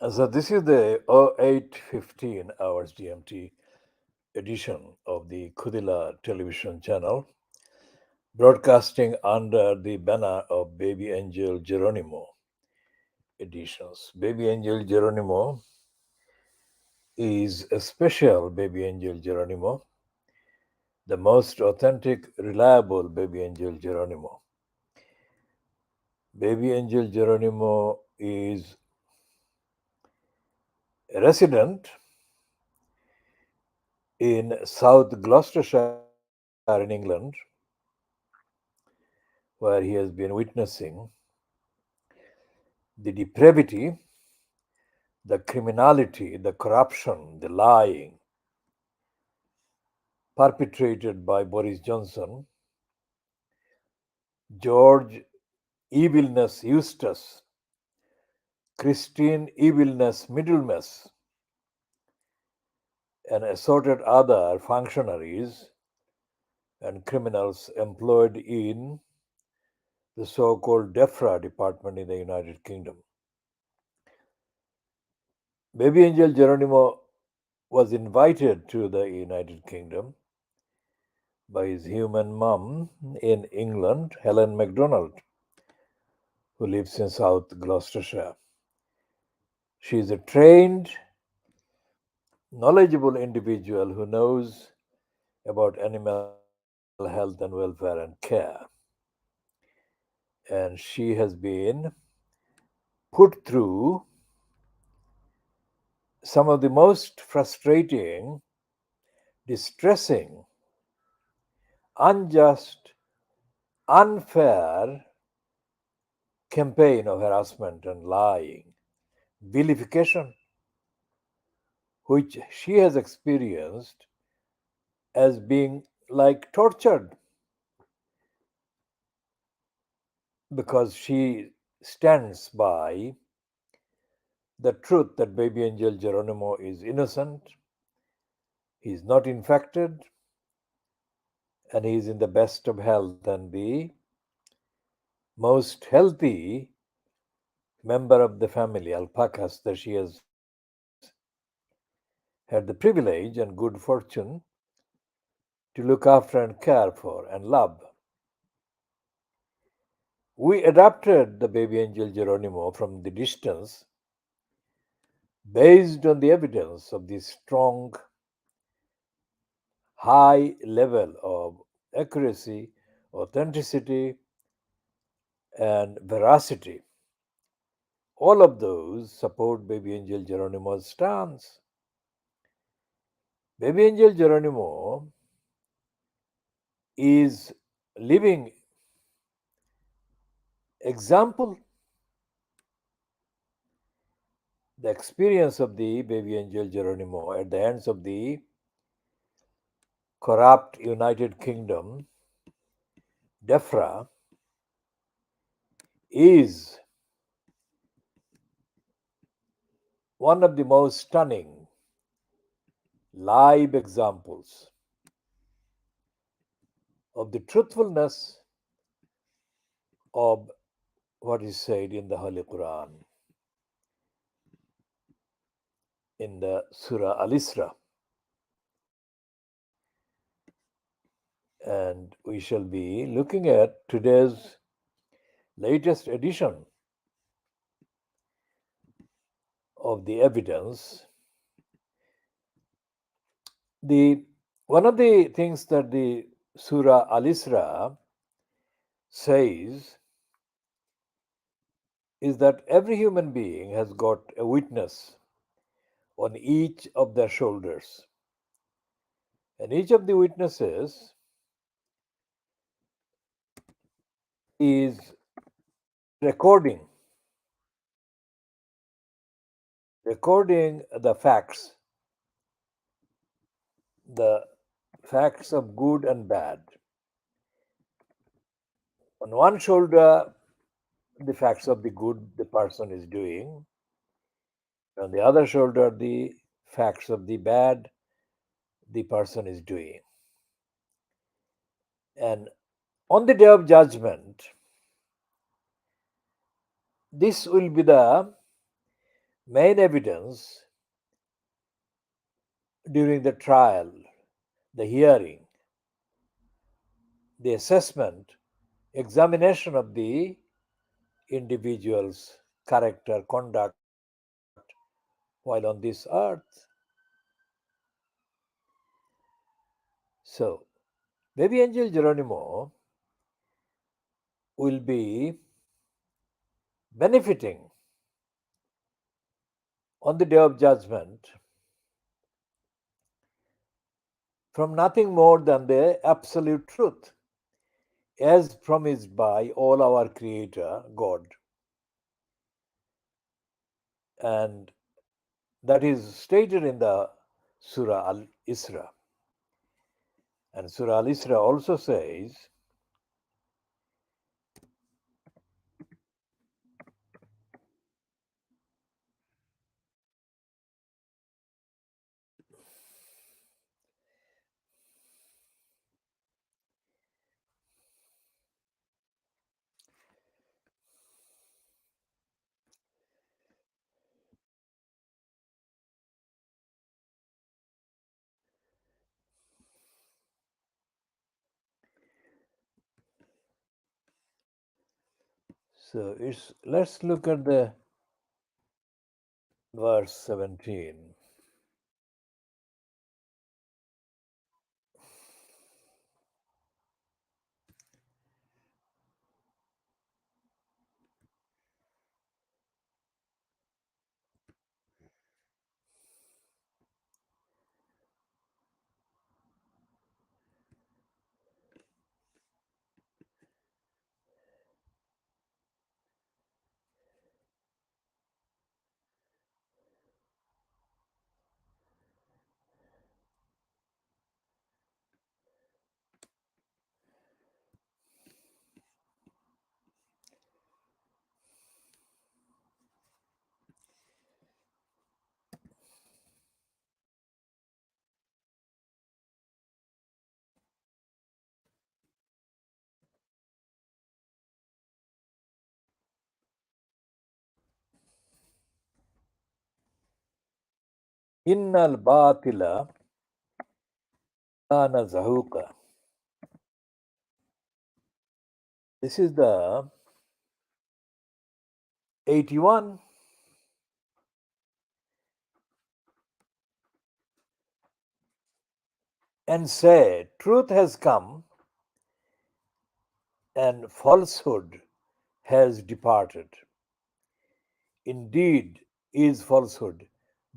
So this is the 08:15 hours GMT edition of the Khoodeelaar television channel, broadcasting under the banner of Baby Angel Geronimo editions. Baby Angel Geronimo is a special Baby Angel Geronimo, the most authentic, reliable Baby Angel Geronimo. Baby Angel Geronimo is a resident in South Gloucestershire in England, where he has been witnessing the depravity, the criminality, the corruption, the lying perpetrated by Boris Johnson, George Evilness Eustace, Christine Evilness Middlemiss, and assorted other functionaries and criminals employed in the so called DEFRA department in the United Kingdom. Baby Angel Geronimo was invited to the United Kingdom by his human mum in England, Helen MacDonald, who lives in South Gloucestershire. She is a trained, knowledgeable individual who knows about animal health and welfare and care. And she has been put through some of the most frustrating, distressing, unjust, unfair campaign of harassment and lying, vilification, which she has experienced as being like tortured because she stands by the truth that baby angel Geronimo is innocent, he is not infected, and he is in the best of health and the most healthy member of the family, alpacas, that she has had the privilege and good fortune to look after and care for and love. We adopted the baby angel Geronimo from the distance based on the evidence of the strong, high level of accuracy, authenticity, and veracity. All of those support baby angel Geronimo's stance. Baby angel Geronimo is living example. The experience of the baby angel Geronimo at the hands of the corrupt United Kingdom, DEFRA, is one of the most stunning live examples of the truthfulness of what is said in the Holy Quran, in the Surah Al Isra. And we shall be looking at today's latest edition of the evidence. The one of the things that the Surah Al Isra says is that every human being has got a witness on each of their shoulders. And each of the witnesses is recording, recording the facts of good and bad. On one shoulder, the facts of the good the person is doing, on the other shoulder, the facts of the bad the person is doing. And on the day of judgment, this will be the main evidence during the trial, the hearing, the assessment, examination of the individual's character, conduct while on this earth. So, baby angel Geronimo will be benefiting on the day of judgment from nothing more than the absolute truth, as promised by all our Creator, God. And that is stated in the Surah Al Isra. And Surah Al Isra also says, so let's look at the verse 17. Innal batila kana zahuka. This is the 81. And said, truth has come and falsehood has departed. Indeed, is falsehood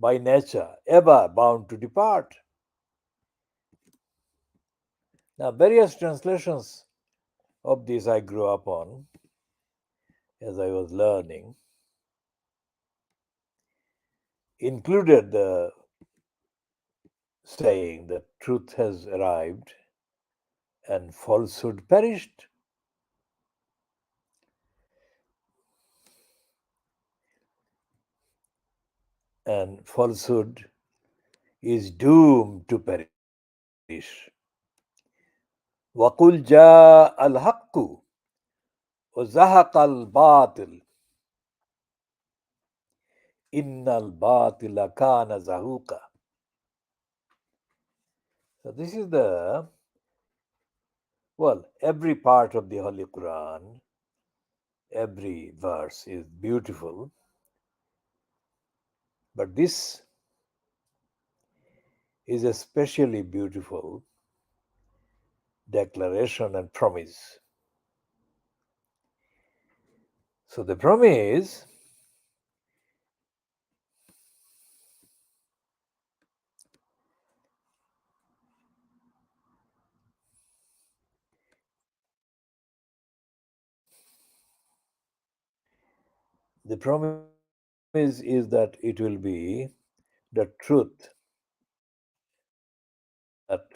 by nature ever bound to depart. Now, various translations of this I grew up on as I was learning, included the saying that truth has arrived and falsehood perished. And falsehood is doomed to perish. وَقُلْ جَاءَ الْحَقُّ وَزَهَقَ الْبَاطِلُ إِنَّ الْبَاطِلَ كَانَ زَهُوقًا. So this is every part of the Holy Quran, every verse is beautiful, but this is especially beautiful declaration and promise. So the promise is that it will be the truth that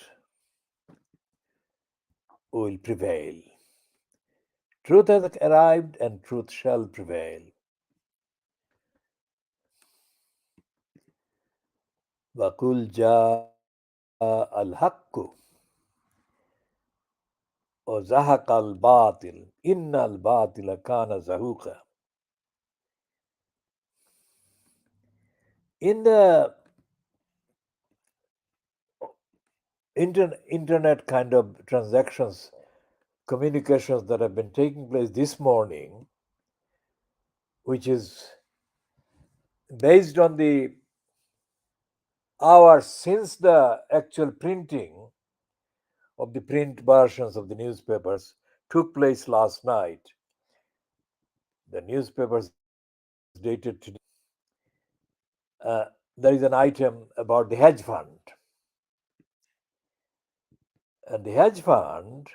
will prevail. Truth has arrived and truth shall prevail. وَقُلْ جَاءَ الْحَقُّ وَزَهَقَ الْبَاطِلُ إِنَّ الْبَاطِلَ كَانَ زَهُوقًا. In the internet kind of transactions, communications that have been taking place this morning, which is based on the hours since the actual printing of the print versions of the newspapers took place last night. The newspapers dated today. There is an item about the hedge fund. And the hedge fund,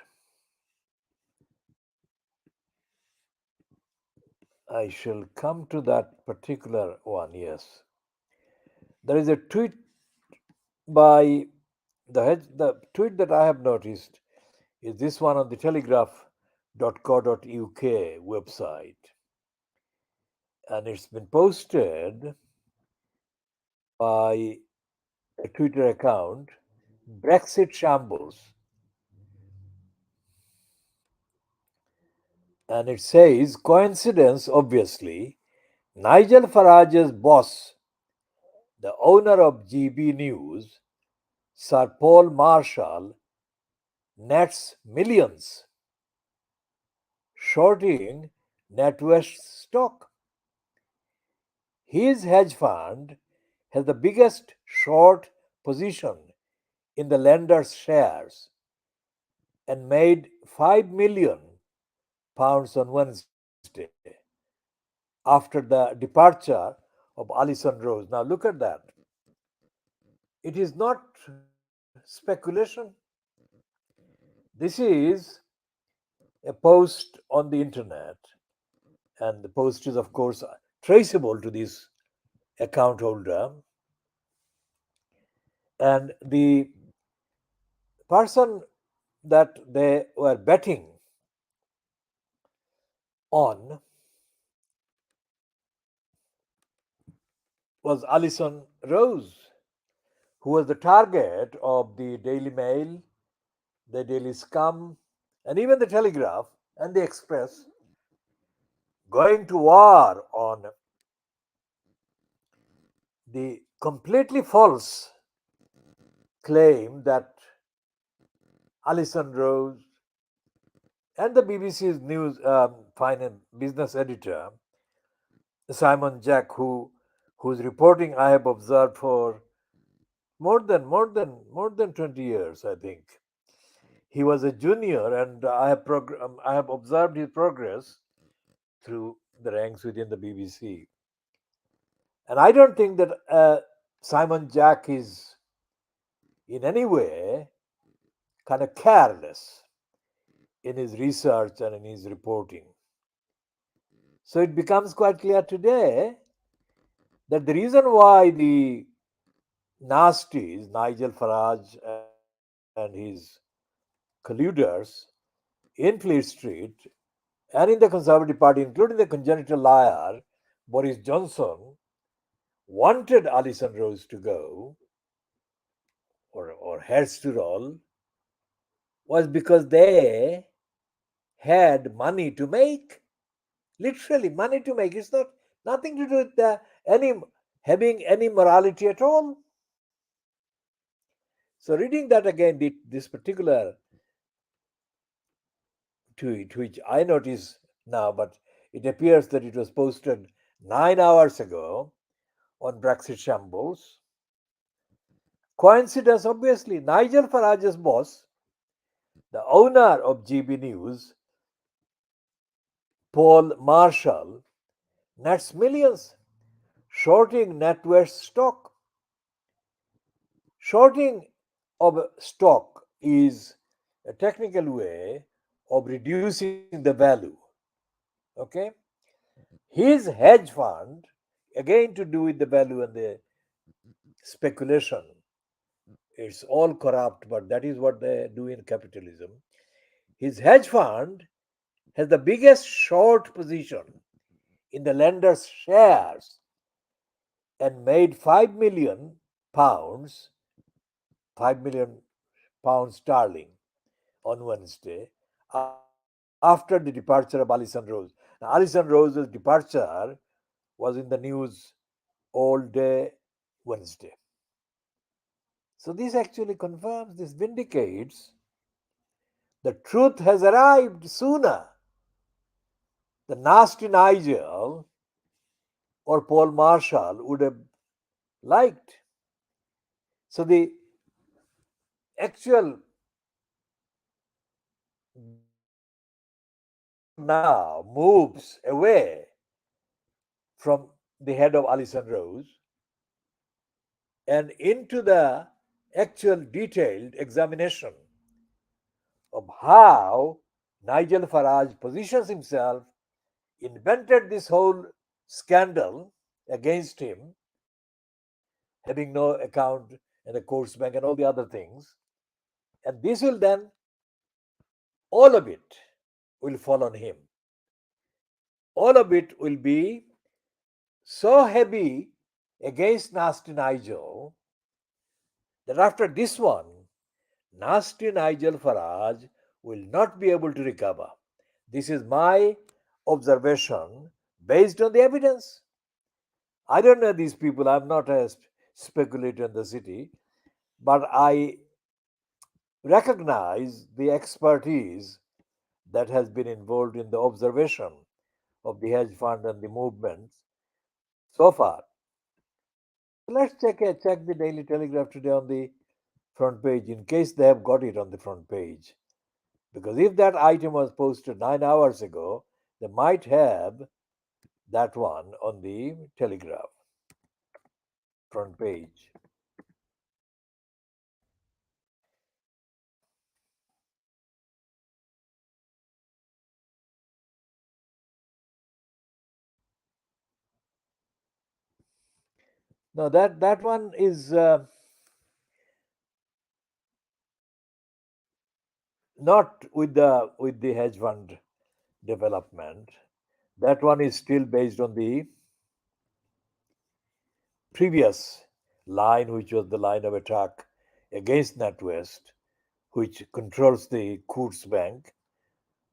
I shall come to that particular one, yes. There is a tweet by the tweet that I have noticed is this one on the telegraph.co.uk website. And it's been posted by a Twitter account, Brexit Shambles. And it says, coincidence, obviously, Nigel Farage's boss, the owner of GB News, Sir Paul Marshall, nets millions shorting NatWest stock. His hedge fund has the biggest short position in the lender's shares and made £5 million on Wednesday after the departure of ALISON ROSE. Now look at that. It is not speculation. This is a post on the internet, and the post is, of course, traceable to this account holder. And the person that they were betting on was Alison Rose, who was the target of the Daily Mail, the Daily Scum, and even the Telegraph and the Express, going to war on the completely false claim that Alison Rose and the BBC's news finance business editor Simon Jack, whose reporting I have observed for more than 20 years, I think. He was a junior, and I have observed his progress through the ranks within the BBC. And I don't think that Simon Jack is in any way kind of careless in his research and in his reporting. So it becomes quite clear today that the reason why the nasties, Nigel Farage and his colluders in Fleet Street and in the Conservative Party, including the congenital liar Boris Johnson, wanted Alison Rose to go or Hrs to roll was because they had money to make. Literally, money to make. It's not nothing to do with any having any morality at all. So, reading that again, this particular tweet, which I notice now, but it appears that it was posted 9 hours ago on Brexit Shambles. Coincidence, obviously. Nigel Farage's boss, the owner of GB News, Paul Marshall, nets millions shorting NatWest stock. Shorting of stock is a technical way of reducing the value. Okay? His hedge fund, again to do with the value and the speculation, it's all corrupt, but that is what they do in capitalism. His hedge fund has the biggest short position in the lender's shares and made £5 million, £5 million sterling on Wednesday after the departure of Alison Rose. Now, Alison Rose's departure was in the news all day Wednesday. So this actually confirms, this vindicates the truth has arrived sooner. The nasty Nigel or Paul Marshall would have liked. So the actual dialogue now moves away from the head of Alison Rose and into the actual detailed examination of how Nigel Farage positions himself, invented this whole scandal against him, having no account in the courts bank and all the other things. And this will then, all of it will fall on him. All of it will be so heavy against Nasty Nigel that after this one, Nasty Nigel Farage will not be able to recover. This is my observation based on the evidence. I don't know these people, I'm not a speculator in the city, but I recognize the expertise that has been involved in the observation of the hedge fund and the movements so far. So let's check the Daily Telegraph today on the front page in case they have got it on the front page. Because if that item was posted 9 hours ago, they might have that one on the Telegraph front page. Now that one is not with the hedge fund development. That one is still based on the previous line, which was the line of attack against NatWest, which controls the Coutts Bank,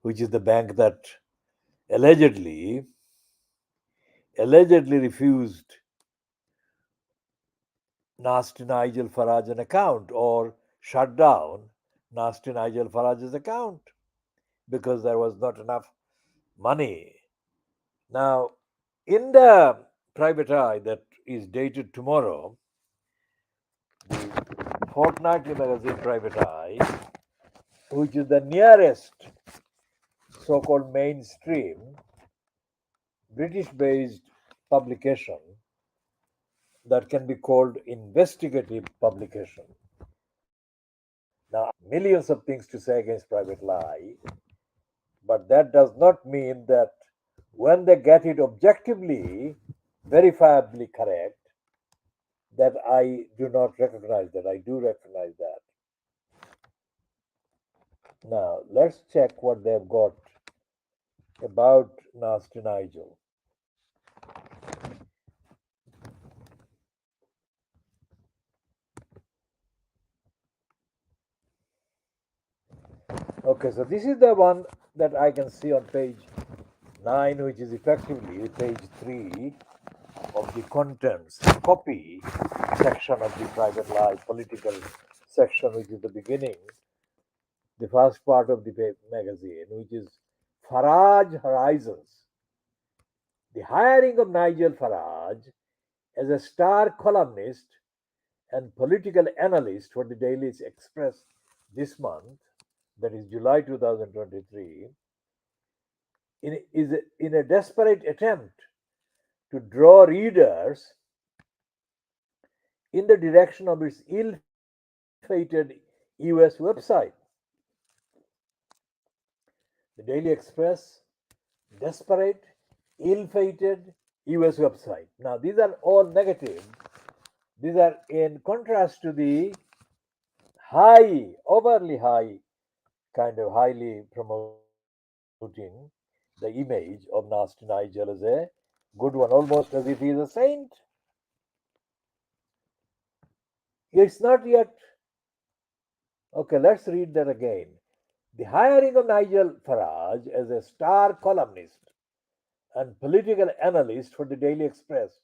which is the bank that allegedly refused Nasty Nigel Farage an account or shut down Nasty Nigel Farage's account because there was not enough money. Now, in the private eye that is dated tomorrow, the fortnightly magazine Private Eye, which is the nearest so called mainstream British based publication that can be called investigative publication. Now, millions of things to say against private lie, but that does not mean that when they get it objectively, verifiably correct, that I do not recognize that. I do recognize that. Now, let's check what they've got about Nasty Nigel. Okay, so this is the one that I can see on page 9, which is effectively page 3 of the contents, the copy section of the private lie political section, which is the beginning, the first part of the magazine, which is Farage Horizons. The hiring of Nigel Farage as a star columnist and political analyst for the Daily Express this month, that is July 2023, is in a desperate attempt to draw readers in the direction of its ill fated US website. The Daily Express, desperate, ill fated US website. Now, these are all negative. These are in contrast to the high, overly high, kind of highly promoting the image of Nasty Nigel as a good one, almost as if he is a saint. It's not yet. Okay, let's read that again. The hiring of Nigel Farage as a star columnist and political analyst for the Daily Express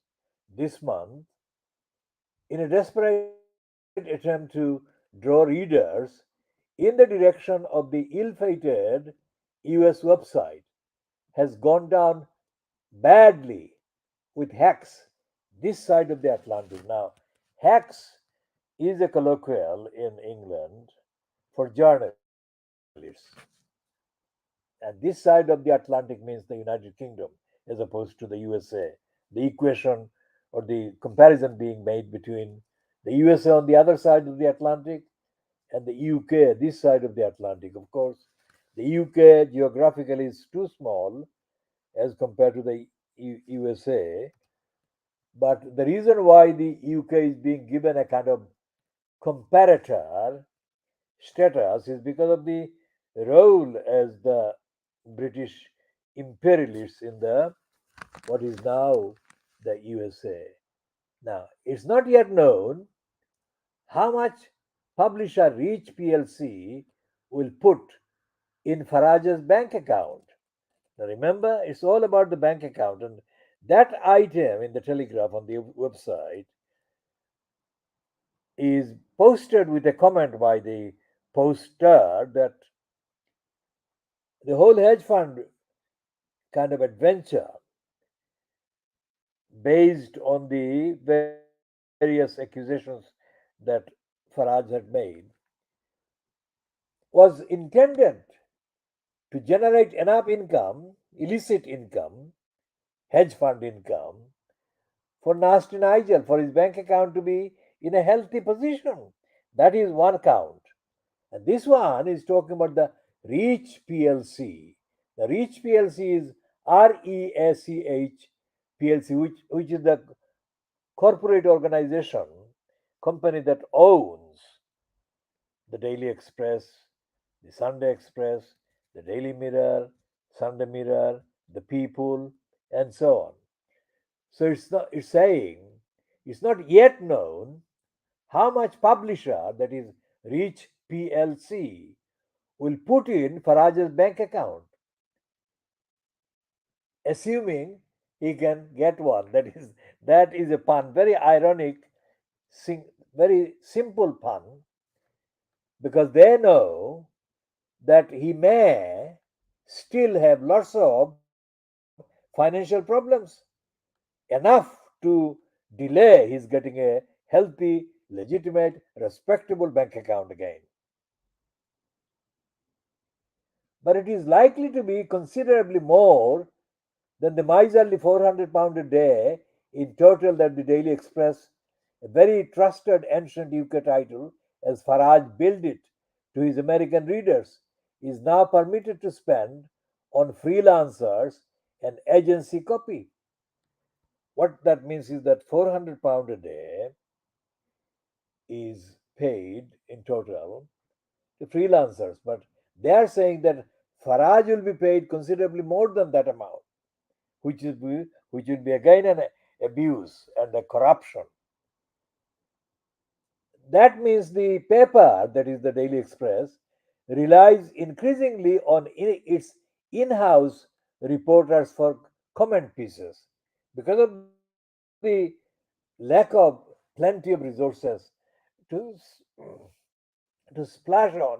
this month in a desperate attempt to draw readers in the direction of the ill fated US website, has gone down badly with hacks this side of the Atlantic. Now, hacks is a colloquial in England for journalists. And this side of the Atlantic means the United Kingdom as opposed to the USA. The equation or the comparison being made between the USA on the other side of the Atlantic and the UK this side of the Atlantic. Of course, the UK geographically is too small as compared to the USA. But the reason why the UK is being given a kind of comparator status is because of the role as the British imperialists in the what is now the USA. Now, it's not yet known how much publisher Reach PLC will put in Farage's bank account. Now, remember, it's all about the bank account, and that item in the Telegraph on the website is posted with a comment by the poster that the whole hedge fund kind of adventure based on the various accusations that Farage had made was intended to generate enough income, illicit income, hedge fund income, for Nasty Nigel, for his bank account to be in a healthy position. That is one count. And this one is talking about the Reach PLC. The Reach PLC is REACH PLC, which is the corporate organization, company that owns the Daily Express, the Sunday Express, the Daily Mirror, Sunday Mirror, the People, and so on. So it's saying it's not yet known how much publisher, that is Reach PLC, will put in Farage's bank account, assuming he can get one. That is a pun, very ironic, very simple pun, because they know that he may still have lots of financial problems, enough to delay his getting a healthy, legitimate, respectable bank account again. But it is likely to be considerably more than the miserly £400 a day in total that the Daily Express, a very trusted ancient UK title as Farage billed it to his American readers, is now permitted to spend on freelancers and agency copy. What that means is that £400 a day is paid in total to freelancers, but they are saying that Farage will be paid considerably more than that amount, which will be again an abuse and a corruption. That means the paper, that is the Daily Express, relies increasingly on its in-house reporters for comment pieces because of the lack of plenty of resources to to splash on.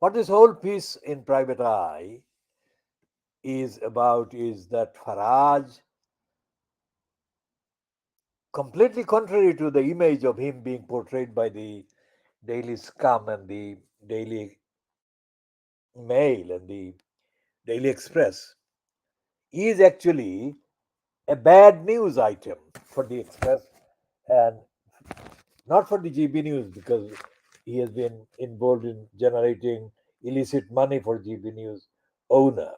What this whole piece in Private Eye is about is that Farage, completely contrary to the image of him being portrayed by the Daily Scum and the Daily Mail and the Daily Express, is actually a bad news item for the Express and not for the GB News, because he has been involved in generating illicit money for GB News owner.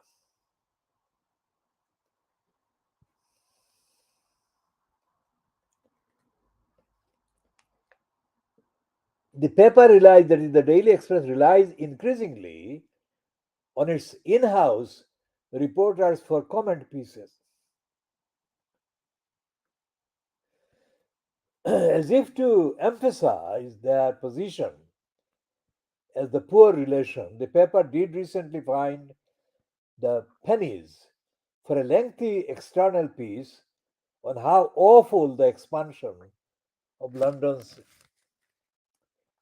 The paper relies, that is, the Daily Express relies increasingly on its in house reporters for comment pieces, as if to emphasize their position as the poor relation. The paper did recently find the pennies for a lengthy external piece on how awful the expansion of London's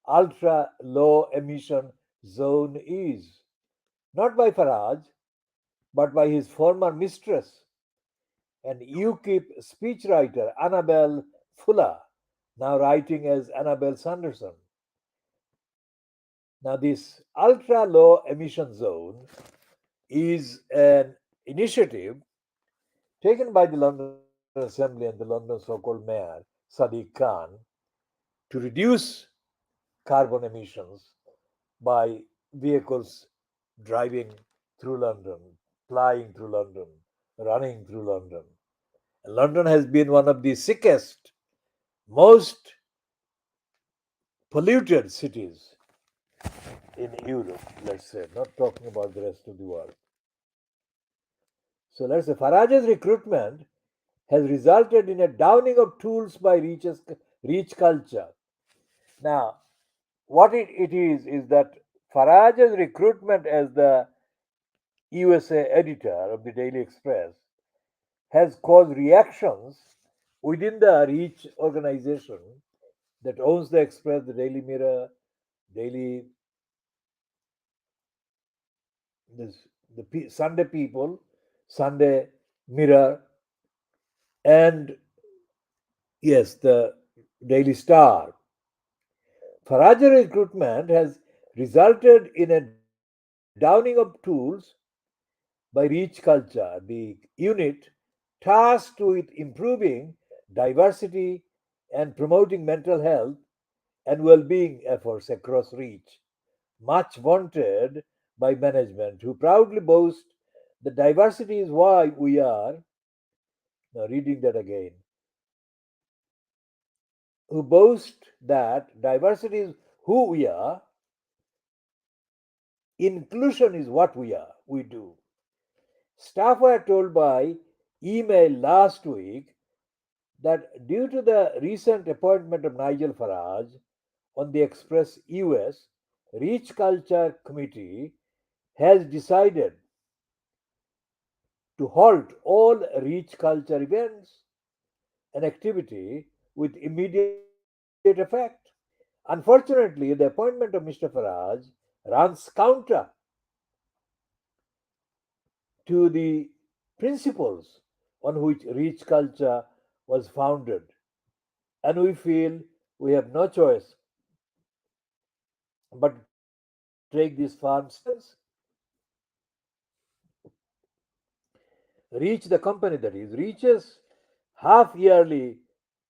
ultra low emission zone is, not by Farage, but by his former mistress and UKIP speechwriter Annabel Fuller, now writing as Annabel Sanderson. Now, this ultra low emission zone is an initiative taken by the London Assembly and the London so called mayor, Sadiq Khan, to reduce carbon emissions by vehicles driving through London, flying through London, running through London. And London has been one of the sickest, most polluted cities in Europe, let's say, not talking about the rest of the world. So let's say Farage's recruitment has resulted in a downing of tools by reach culture. Now, what it is that Farage's recruitment as the USA editor of the Daily Express has caused reactions within the Reach organization that owns the Express, the Daily Mirror, Daily, this, Sunday People, Sunday Mirror, and yes, the Daily Star. Farage recruitment has resulted in a downing of tools by Reach Culture, the unit tasked with improving diversity and promoting mental health and well being efforts across Reach, much vaunted by management, who proudly boast that diversity is why we are, now reading that again, who boast that diversity is who we are, inclusion is what we do. Staff were told by email last week that due to the recent appointment of Nigel Farage on the Express US, Reach Culture Committee has decided to halt all Reach Culture events and activity with immediate effect. Unfortunately, the appointment of Mr. Farage runs counter to the principles on which Reach Culture was founded, and we feel we have no choice but to take these firm steps. Reach, the company that is, reaches half yearly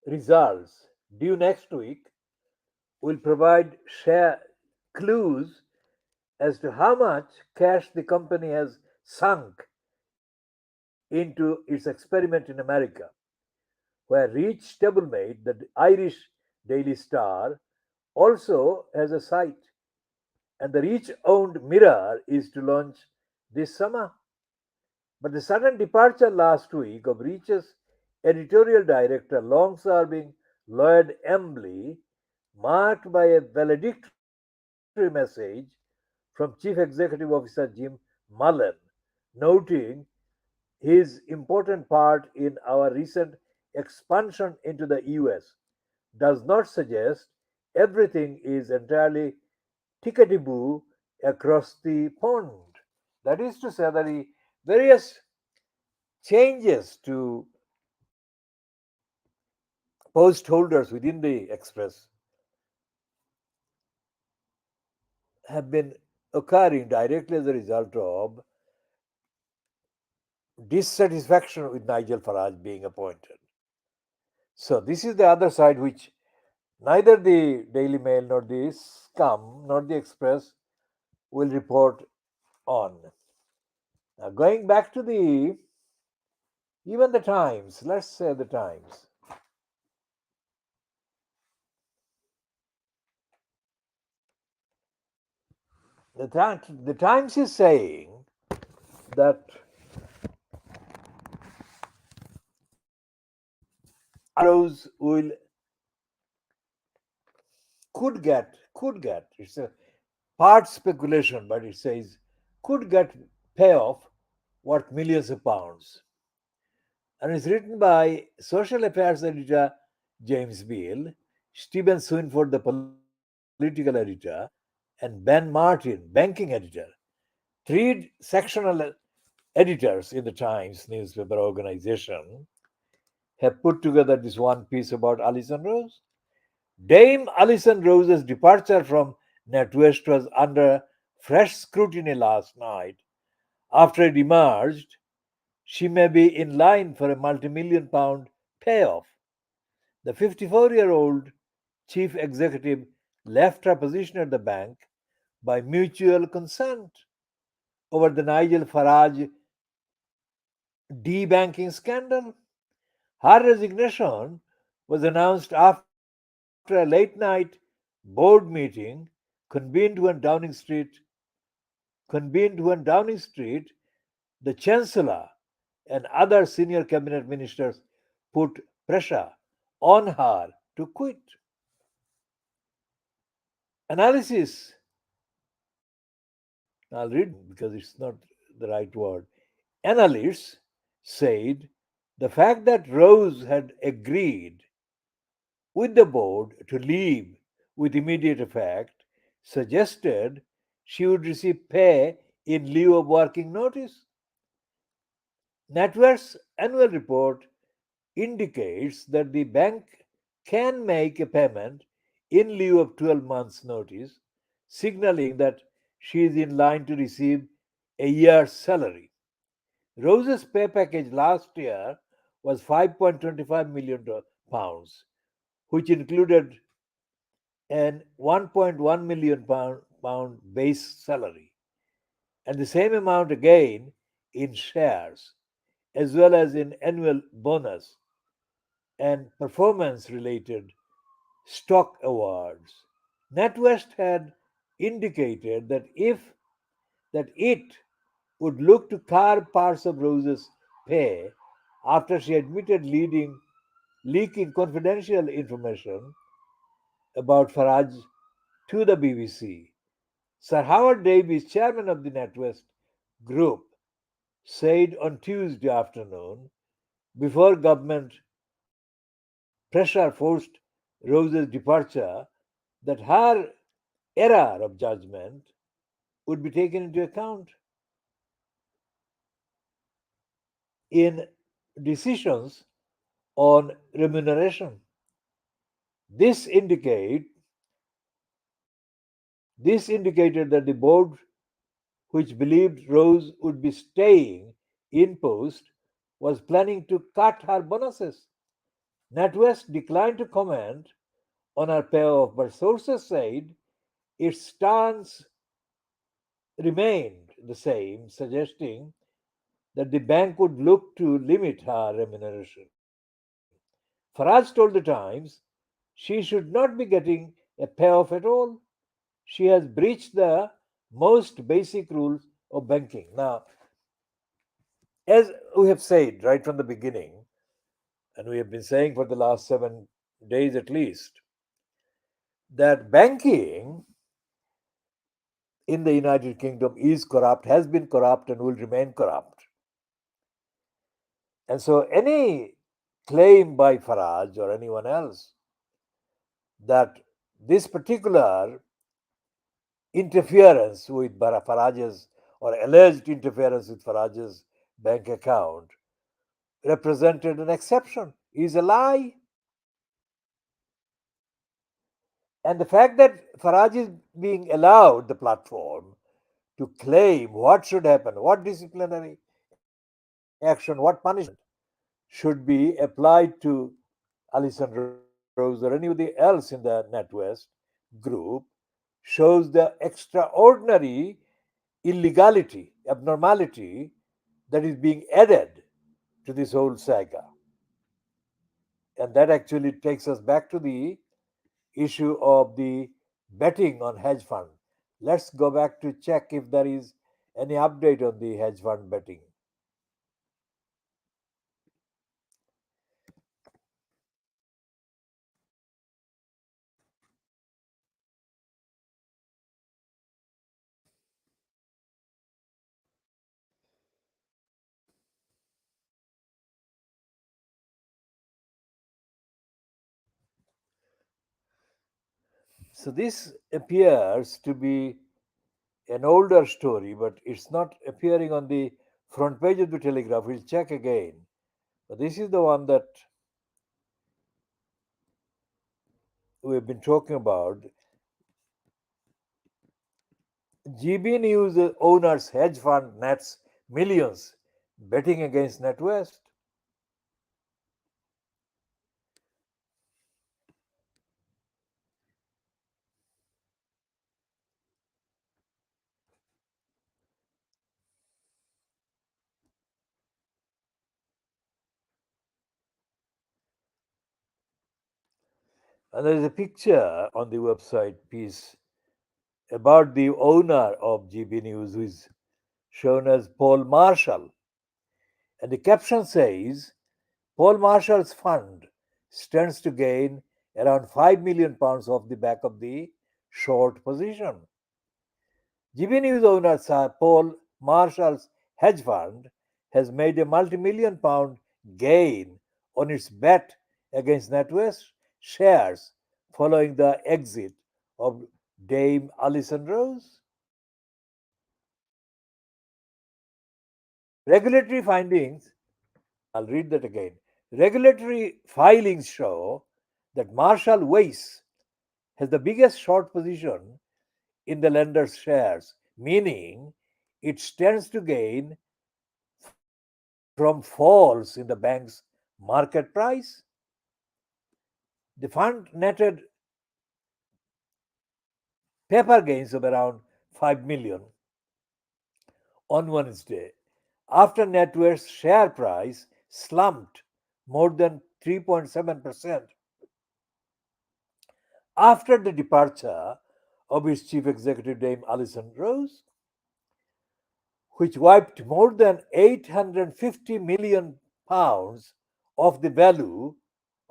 results due next week will provide share clues as to how much cash the company has sunk into its experiment in America, where Reach stablemate, the Irish Daily Star, also has a site, and the Reach owned Mirror is to launch this summer. But the sudden departure last week of Reach's editorial director, long serving Lloyd Embley, marked by a valedictory message from Chief Executive Officer Jim Mullen, noting his important part in our recent expansion into the US, does not suggest everything is entirely tickety boo across the pond. That is to say, that the various changes to post holders within the Express have been occurring directly as a result of dissatisfaction with Nigel Farage being appointed. So, this is the other side which neither the Daily Mail nor the Scum nor the Express will report on. Now, going back to the even the Times, let's say the Times. the Times is saying that Rose will could get it's a part speculation, but it says could get payoff worth millions of pounds, and it's written by social affairs editor James Beale, Stephen Swinford, the political editor, and Ben Martin, banking editor. Three sectional editors in the Times newspaper organization have put together this one piece about Alison Rose. Dame Alison Rose's departure from NatWest was under fresh scrutiny last night. After it emerged, she may be in line for a multi-million pound payoff. The 54-year-old chief executive left her position at the bank by mutual consent over the Nigel Farage debanking scandal. Her resignation was announced after a late night board meeting convened when Downing Street convened when Downing Street, the Chancellor and other senior cabinet ministers put pressure on her to quit. Analysis, I'll read because it's not the right word. Analysts said the fact that Rose had agreed with the board to leave with immediate effect suggested she would receive pay in lieu of working notice. NatWest's annual report indicates that the bank can make a payment in lieu of 12 months' notice, signaling that she is in line to receive a year's salary. Rose's pay package last year was 5.25 million pounds, which included an 1.1 million pound base salary and the same amount again in shares, as well as in annual bonus and performance related stock awards. NatWest had indicated that it would look to carve parts of Rose's pay after she admitted leaking confidential information about Farage to the BBC. Sir Howard Davies, chairman of the NatWest Group, said on Tuesday afternoon, before government pressure forced Rose's departure, that her error of judgment would be taken into account in decisions on remuneration. This indicate this indicated that the board, which believed Rose would be staying in post, was planning to cut her bonuses. NatWest declined to comment on her payoff, but sources said its stance remained the same, suggesting that the bank would look to limit her remuneration. Farage told the Times she should not be getting a payoff at all. She has breached the most basic rules of banking. Now, as we have said right from the beginning, and we have been saying for the last 7 days at least, that banking in the United Kingdom is corrupt, has been corrupt, and will remain corrupt. And so, any claim by Farage or anyone else that this particular interference with Farage's or alleged interference with Farage's bank account represented an exception is a lie. And the fact that Farage is being allowed the platform to claim what should happen, what disciplinary action, what punishment should be applied to Alison Rose or anybody else in the NatWest group shows the extraordinary illegality, abnormality that is being added to this whole saga. And that actually takes us back to the issue of the betting on hedge fund. Let's go back to check if there is any update on the hedge fund betting. So this appears to be an older story, but it's not appearing on the front page of the Telegraph. We'll check again. But this is the one that we've been talking about. GB News owners hedge fund nets millions betting against NetWest. And there is a picture on the website piece about the owner of GB News, who is shown as Paul Marshall. And the caption says Paul Marshall's fund stands to gain around £5 million off the back of the short position. GB News owner Sir Paul Marshall's hedge fund has made a multi-million pound gain on its bet against NatWest shares following the exit of Dame Alison Rose. Regulatory findings, I'll read that again. Regulatory filings show that Marshall Weiss has the biggest short position in the lender's shares, meaning it stands to gain from falls in the bank's market price. The fund netted paper gains of around 5 million on Wednesday after NetWest's share price slumped more than 3.7% after the departure of its chief executive Dame Alison Rose, which wiped more than 850 million pounds of the value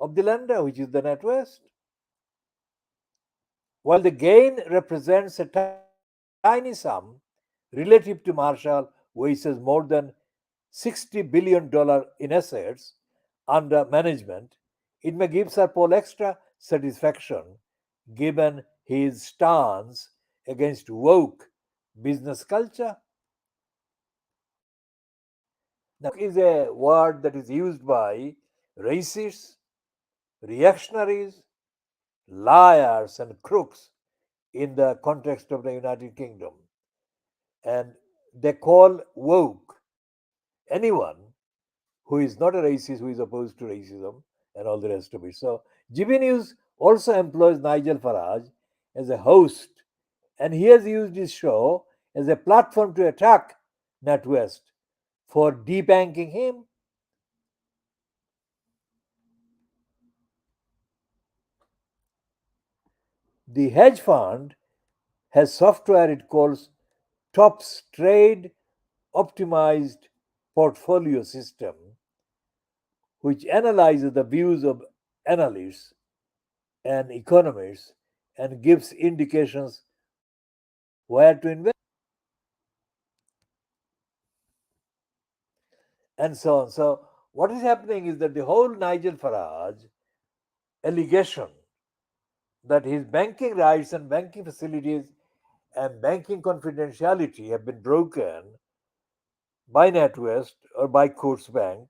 of the lender, which is the NetWest. While the gain represents a tiny sum relative to Marshall Weiss's more than $60 billion in assets under management, it may give Sir Paul extra satisfaction given his stance against woke business culture. Now, woke is a word that is used by racists, reactionaries, liars, and crooks in the context of the United Kingdom. And they call woke anyone who is not a racist, who is opposed to racism, and all the rest of it. So, GB News also employs Nigel Farage as a host, and he has used his show as a platform to attack NatWest for debanking him. The hedge fund has software it calls TOPS Trade Optimized Portfolio System, which analyzes the views of analysts and economists and gives indications where to invest and so on. So, what is happening is that the whole Nigel Farage allegation that his banking rights and banking facilities and banking confidentiality have been broken by NatWest or by Coates Bank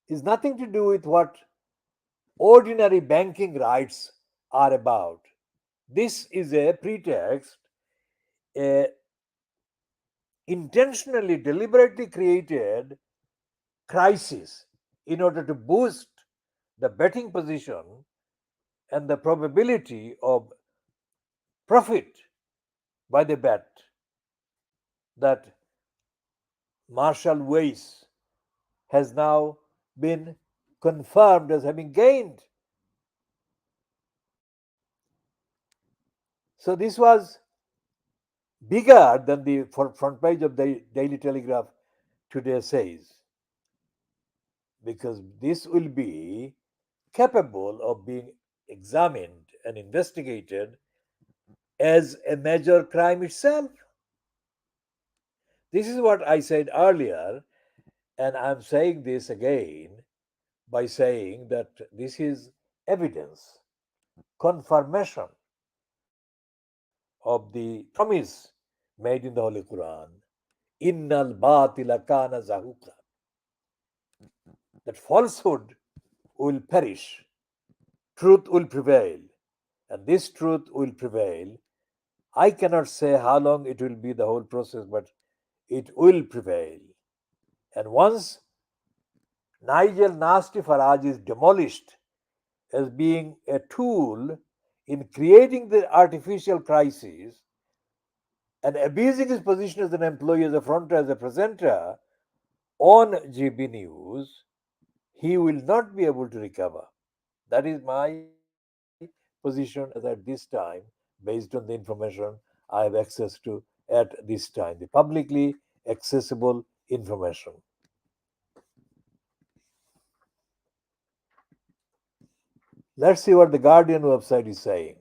is nothing to do with what ordinary banking rights are about. This is a pretext, a intentionally, deliberately created crisis in order to boost the betting position and the probability of profit by the bet that Marshall Weiss has now been confirmed as having gained. So this was bigger than the front page of the Daily Telegraph today says, because this will be capable of being examined and investigated as a major crime itself. This is what I said earlier, and I'm saying this again by saying that this is evidence, confirmation of the promise made in the Holy Quran. Innal batila kana zahuka. That falsehood will perish, truth will prevail, and this truth will prevail. I cannot say how long it will be the whole process, but it will prevail. And once Nigel Nasty Farage is demolished as being a tool in creating the artificial crisis and abusing his position as an employee, as a fronter, as a presenter on GB News, he will not be able to recover. That is my position as at this time, based on the information I have access to at this time, the publicly accessible information. Let's see what the Guardian website is saying.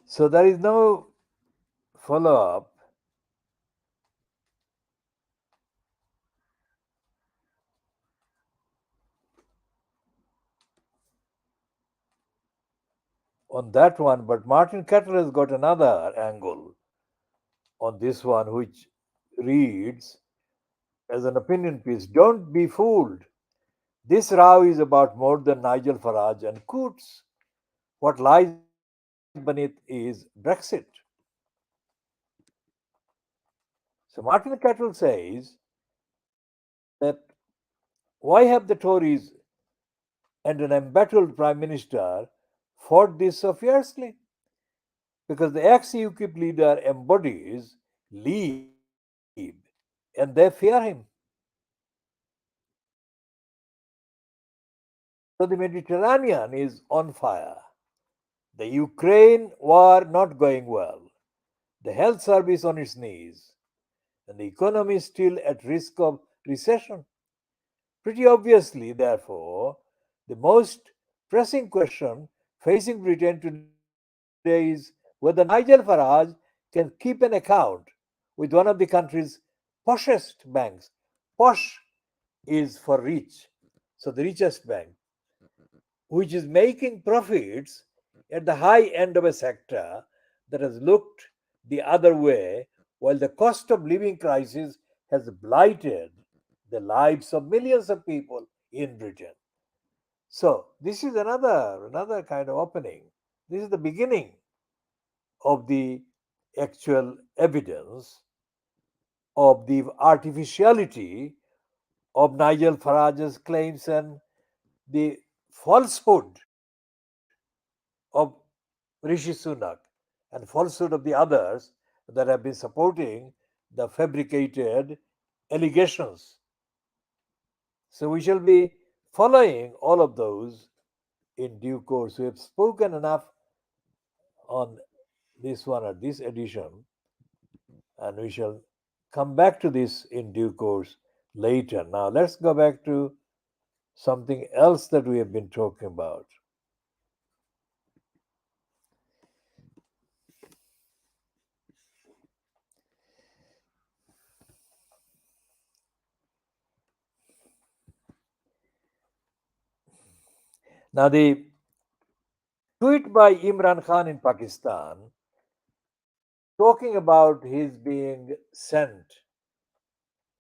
So there is no follow up on that one, but Martin Kettle has got another angle on this one, which reads as an opinion piece: Don't be fooled. This row is about more than Nigel Farage and Coots. What lies beneath is Brexit. So Martin Kettle says that why have the Tories and an embattled Prime Minister fought this so fiercely? Because the ex UKIP leader embodies Leave and they fear him. So the Mediterranean is on fire. The Ukraine war not going well. The health service on its knees. And the economy is still at risk of recession. Pretty obviously, therefore, the most pressing question facing Britain today is whether Nigel Farage can keep an account with one of the country's poshest banks. Posh is for rich, so the richest bank, which is making profits at the high end of a sector that has looked the other way, while the cost of living crisis has blighted the lives of millions of people in Britain. So this is another kind of opening. This is the beginning of the actual evidence of the artificiality of Nigel Farage's claims and the falsehood of Rishi Sunak and falsehood of the others that have been supporting the fabricated allegations. So we shall be following all of those in due course. We have spoken enough on this one or this edition, and we shall come back to this in due course later. Now, let's go back to something else that we have been talking about. Now, the tweet by Imran Khan in Pakistan talking about his being sent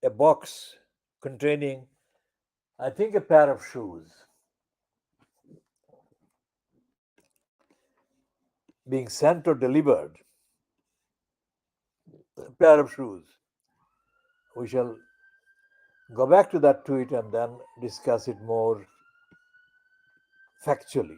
a box containing, I think, a pair of shoes, being sent or delivered, a pair of shoes. We shall go back to that tweet and then discuss it more factually.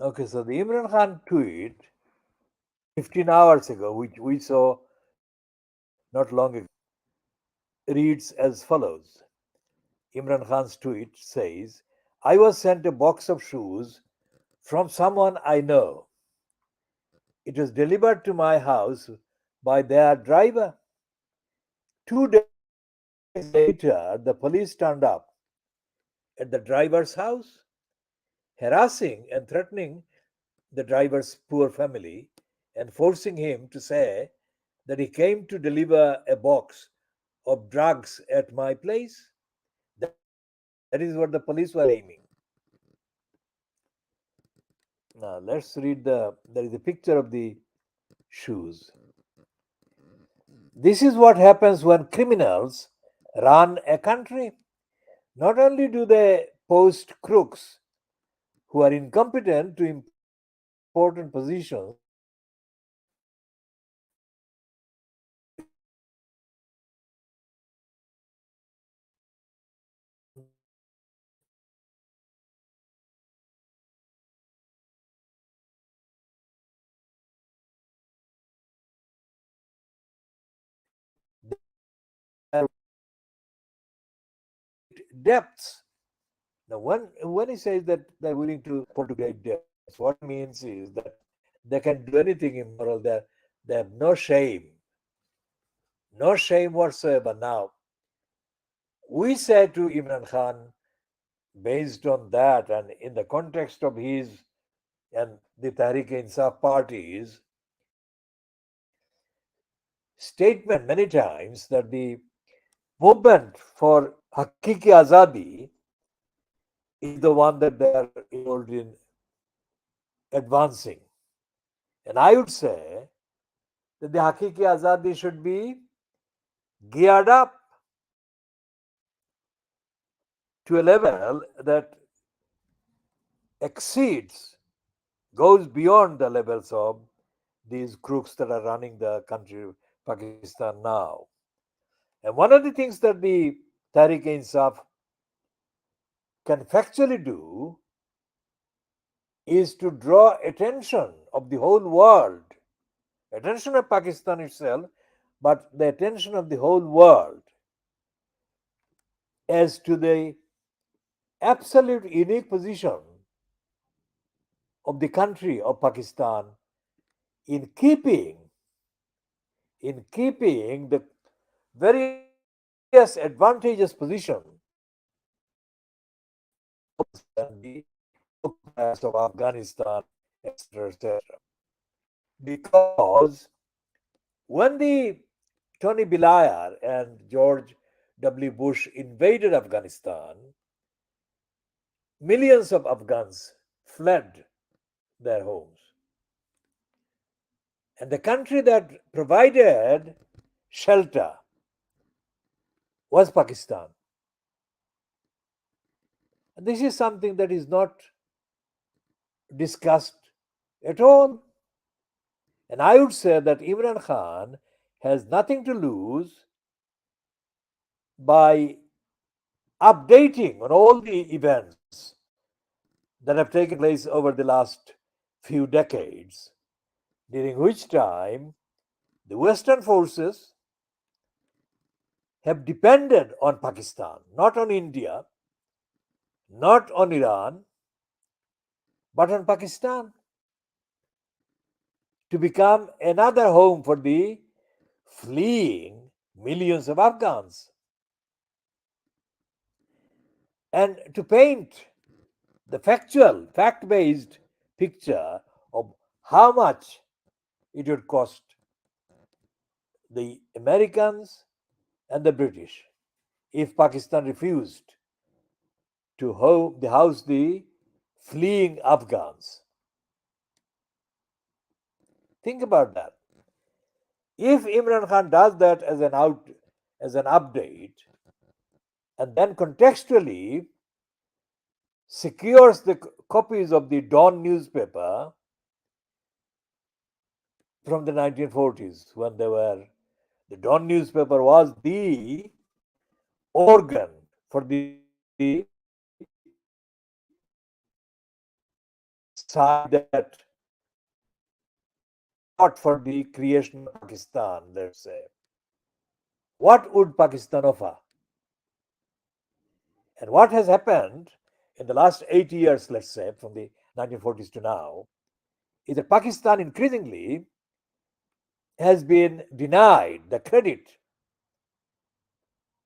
Okay, so the Imran Khan tweet 15 hours ago, which we saw not long ago, reads as follows. Imran Khan's tweet says, I was sent a box of shoes from someone I know. It was delivered to my house by their driver. 2 days later, the police turned up at the driver's house, harassing and threatening the driver's poor family and forcing him to say that he came to deliver a box of drugs at my place. That is what the police were aiming. Now let's read there is a picture of the shoes. This is what happens when criminals run a country. Not only do they post crooks who are incompetent to important positions, depths. Now, when he says that they're willing to fall to great depths, what he means is that they can do anything immoral. They have no shame whatsoever. Now, we say to Imran Khan, based on that and in the context of his and the Tehreek Insaf party's statement many times that the movement for Hakiki Azadi is the one that they are involved in advancing. And I would say that the Hakiki Azadi should be geared up to a level that exceeds, goes beyond the levels of these crooks that are running the country of Pakistan now. And one of the things that the Tariq Insaf can factually do is to draw attention of the whole world, attention of Pakistan itself, but the attention of the whole world as to the absolute unique position of the country of Pakistan in keeping in keeping the various advantageous position and the occupiers of Afghanistan, etc., etc. Because when the Tony Blair and George W. Bush invaded Afghanistan, millions of Afghans fled their homes. And the country that provided shelter was Pakistan. And this is something that is not discussed at all. And I would say that Imran Khan has nothing to lose by updating on all the events that have taken place over the last few decades, during which time the Western forces have depended on Pakistan, not on India, not on Iran, but on Pakistan to become another home for the fleeing millions of Afghans. And to paint the factual, fact based picture of how much it would cost the Americans and the British if Pakistan refused to house the fleeing Afghans. Think about that. If Imran Khan does that as an update, and then contextually secures the copies of the Dawn newspaper from the 1940s, when the Dawn newspaper was the organ for the side that fought for the creation of Pakistan, let's say. What would Pakistan offer? And what has happened in the last 8 years, let's say, from the 1940s to now, is that Pakistan increasingly has been denied the credit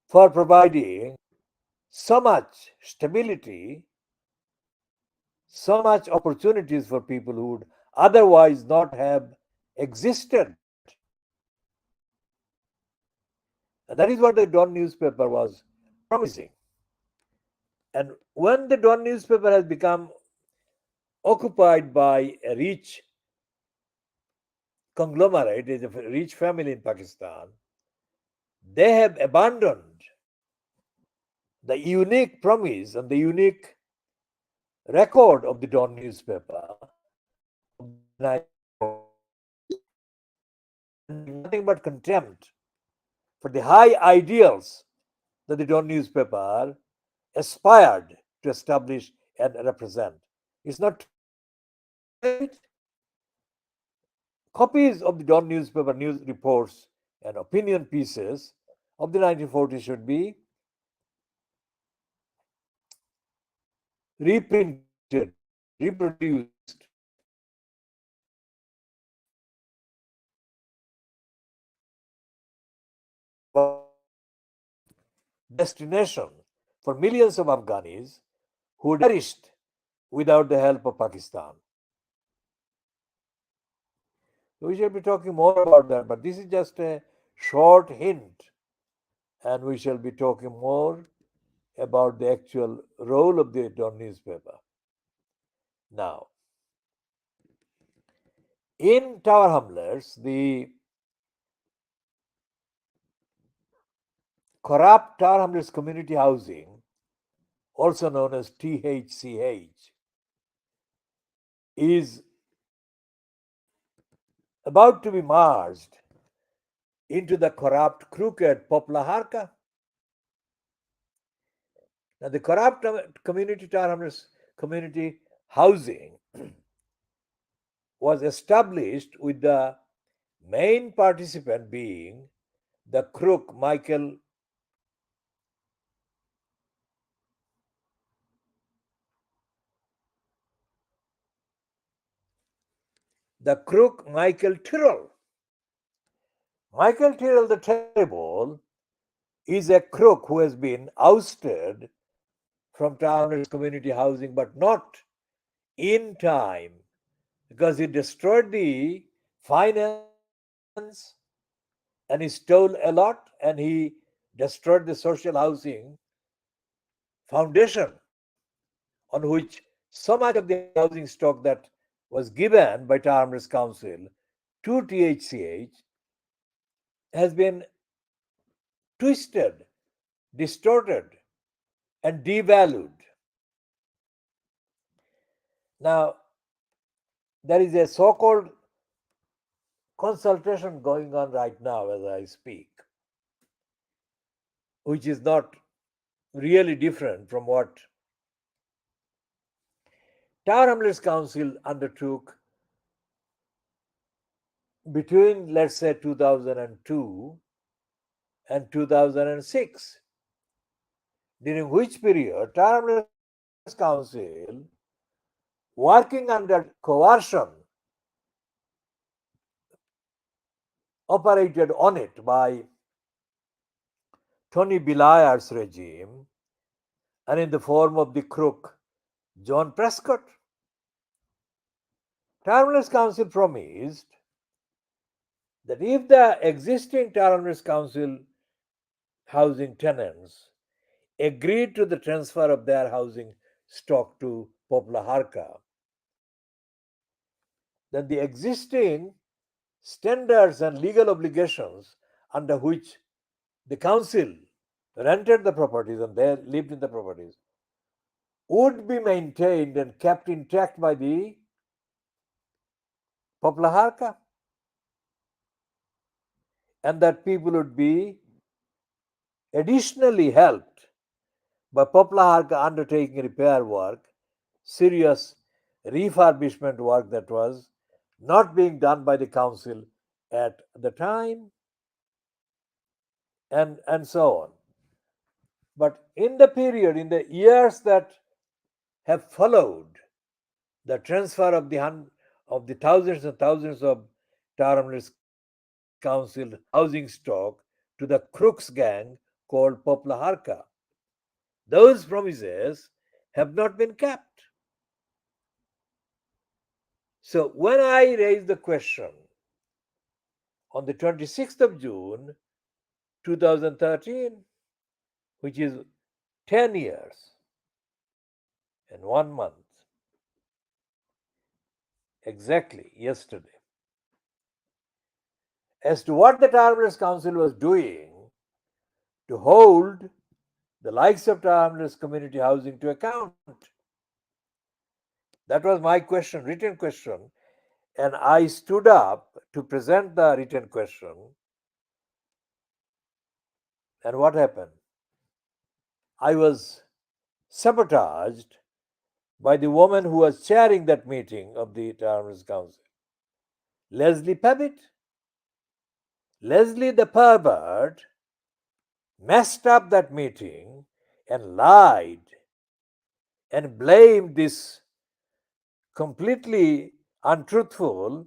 for providing so much stability, so much opportunities for people who would otherwise not have existed. And that is what the Dawn newspaper was promising. And when the Dawn newspaper has become occupied by a rich conglomerate, is a rich family in Pakistan, they have abandoned the unique promise and the unique record of the Dawn newspaper of the 1940s, and nothing but contempt for the high ideals that the Dawn newspaper aspired to establish and represent. It's not too late. Copies of the Dawn newspaper news reports and opinion pieces of the 1940s should be reprinted, reproduced, destination for millions of Afghanis who would have perished without the help of Pakistan. We shall be talking more about that, but this is just a short hint, and we shall be talking more about the actual role of the Dawn newspaper. Now, in Tower Hamlets, the corrupt Tower Hamlets community housing, also known as THCH, is about to be merged into the corrupt, crooked Poplar HARCA. Now, the corrupt community Tower Hamlets community housing was established with the main participant being the crook Michael Tyrrell. Michael Tyrrell the Terrible is a crook who has been ousted from Townley's community housing, but not in time because he destroyed the finance and he stole a lot and he destroyed the social housing foundation on which so much of the housing stock that was given by Townley's Council to THCH has been twisted, distorted, and devalued. Now, there is a so called consultation going on right now as I speak, which is not really different from what Tower Hamlets Council undertook between, let's say, 2002 and 2006, during which period Tower Hamlets Council, working under coercion, operated on it by Tony Blair's regime and in the form of the crook John Prescott. Townless Council promised that if the existing Townless Council housing tenants agreed to the transfer of their housing stock to Poplar HARCA, then the existing standards and legal obligations under which the council rented the properties and they lived in the properties would be maintained and kept intact by the Poplar HARCA, and that people would be additionally helped by Poplar HARCA undertaking repair work, serious refurbishment work that was not being done by the council at the time, and so on. But in the period, in the years that have followed the transfer of the thousands and thousands of Tower Hamlets Council housing stock to the crooks gang called Poplar HARCA, those promises have not been kept. So when I raised the question on the 26th of June 2013, which is 10 years and 1 month, exactly yesterday, as to what the Tower Council was doing to hold the likes of Tower community housing to account. That was my question, written question, and I stood up to present the written question. And what happened? I was sabotaged by the woman who was chairing that meeting of the Townless Council, Leslie Pavitt. Leslie the pervert messed up that meeting and lied and blamed this completely untruthful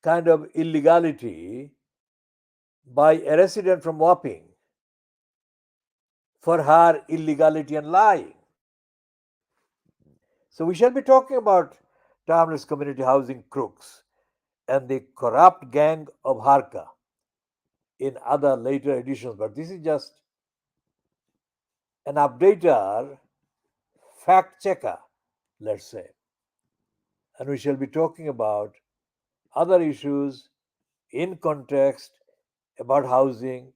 kind of illegality by a resident from Wapping for her illegality and lying. So we shall be talking about Townless community housing crooks and the corrupt gang of Harka in other later editions, but this is just an updater, fact checker, let's say. And we shall be talking about other issues in context about housing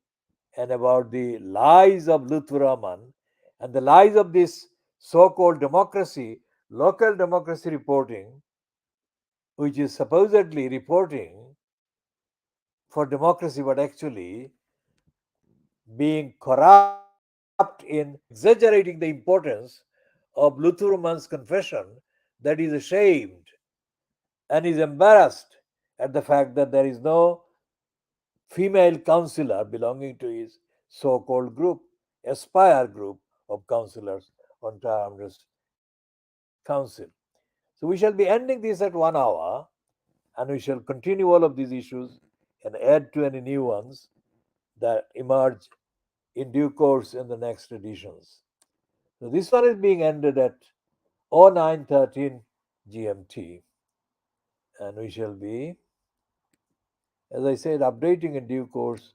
and about the lies of Lutfur Rahman and the lies of this so called democracy, local democracy reporting, which is supposedly reporting for democracy but actually being corrupt in exaggerating the importance of Lutfur Rahman's confession that he is ashamed and is embarrassed at the fact that there is no female councillor belonging to his so called group, Aspire group of councillors on Townless Council. So we shall be ending this at 1 hour, And we shall continue all of these issues and add to any new ones that emerge in due course in the next editions. So this one is being ended at 09:13 GMT, and we shall be, as I said, updating in due course